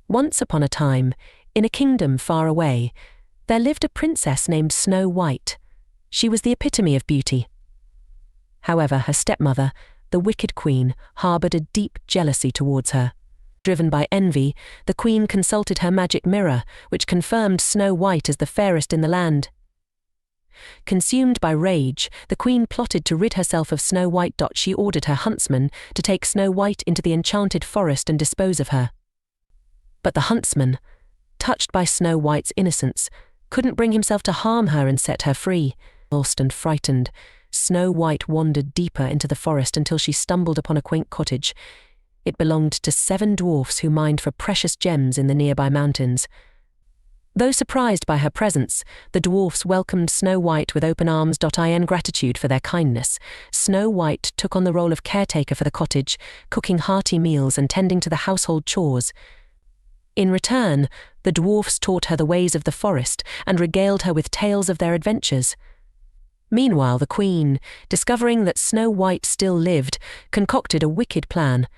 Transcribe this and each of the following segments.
Once upon a time, in a kingdom far away, there lived a princess named Snow White. She was the epitome of beauty. However, her stepmother, the wicked queen, harbored a deep jealousy towards her. Driven by envy, the queen consulted her magic mirror, which confirmed Snow White as the fairest in the land. Consumed by rage, the queen plotted to rid herself of Snow White. She ordered her huntsman to take Snow White into the enchanted forest and dispose of her. But the huntsman, touched by Snow White's innocence, couldn't bring himself to harm her and set her free. Lost and frightened, Snow White wandered deeper into the forest until she stumbled upon a quaint cottage. It belonged to 7 dwarfs who mined for precious gems in the nearby mountains. Though surprised by her presence, the dwarfs welcomed Snow White with open arms. In gratitude for their kindness, Snow White took on the role of caretaker for the cottage, cooking hearty meals and tending to the household chores. In return, the dwarfs taught her the ways of the forest and regaled her with tales of their adventures. Meanwhile, the queen, discovering that Snow White still lived, concocted a wicked plan.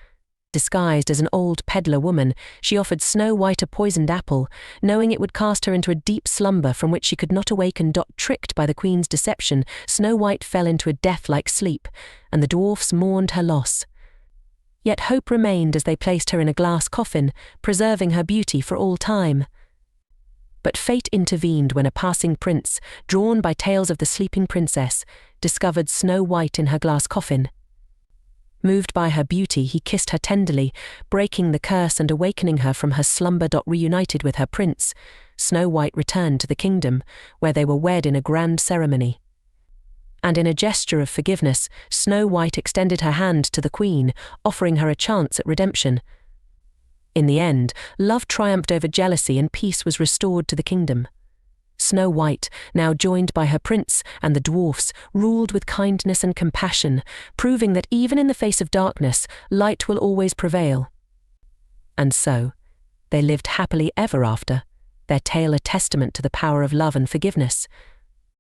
Disguised as an old peddler woman, she offered Snow White a poisoned apple, knowing it would cast her into a deep slumber from which she could not awaken. Tricked by the queen's deception, Snow White fell into a death-like sleep, and the dwarfs mourned her loss. Yet hope remained as they placed her in a glass coffin, preserving her beauty for all time. But fate intervened when a passing prince, drawn by tales of the sleeping princess, discovered Snow White in her glass coffin. Moved by her beauty, he kissed her tenderly, breaking the curse and awakening her from her slumber. Reunited with her prince, Snow White returned to the kingdom, where they were wed in a grand ceremony. And in a gesture of forgiveness, Snow White extended her hand to the queen, offering her a chance at redemption. In the end, love triumphed over jealousy and peace was restored to the kingdom. Snow White, now joined by her prince and the dwarfs, ruled with kindness and compassion, proving that even in the face of darkness, light will always prevail. And so, they lived happily ever after, their tale a testament to the power of love and forgiveness.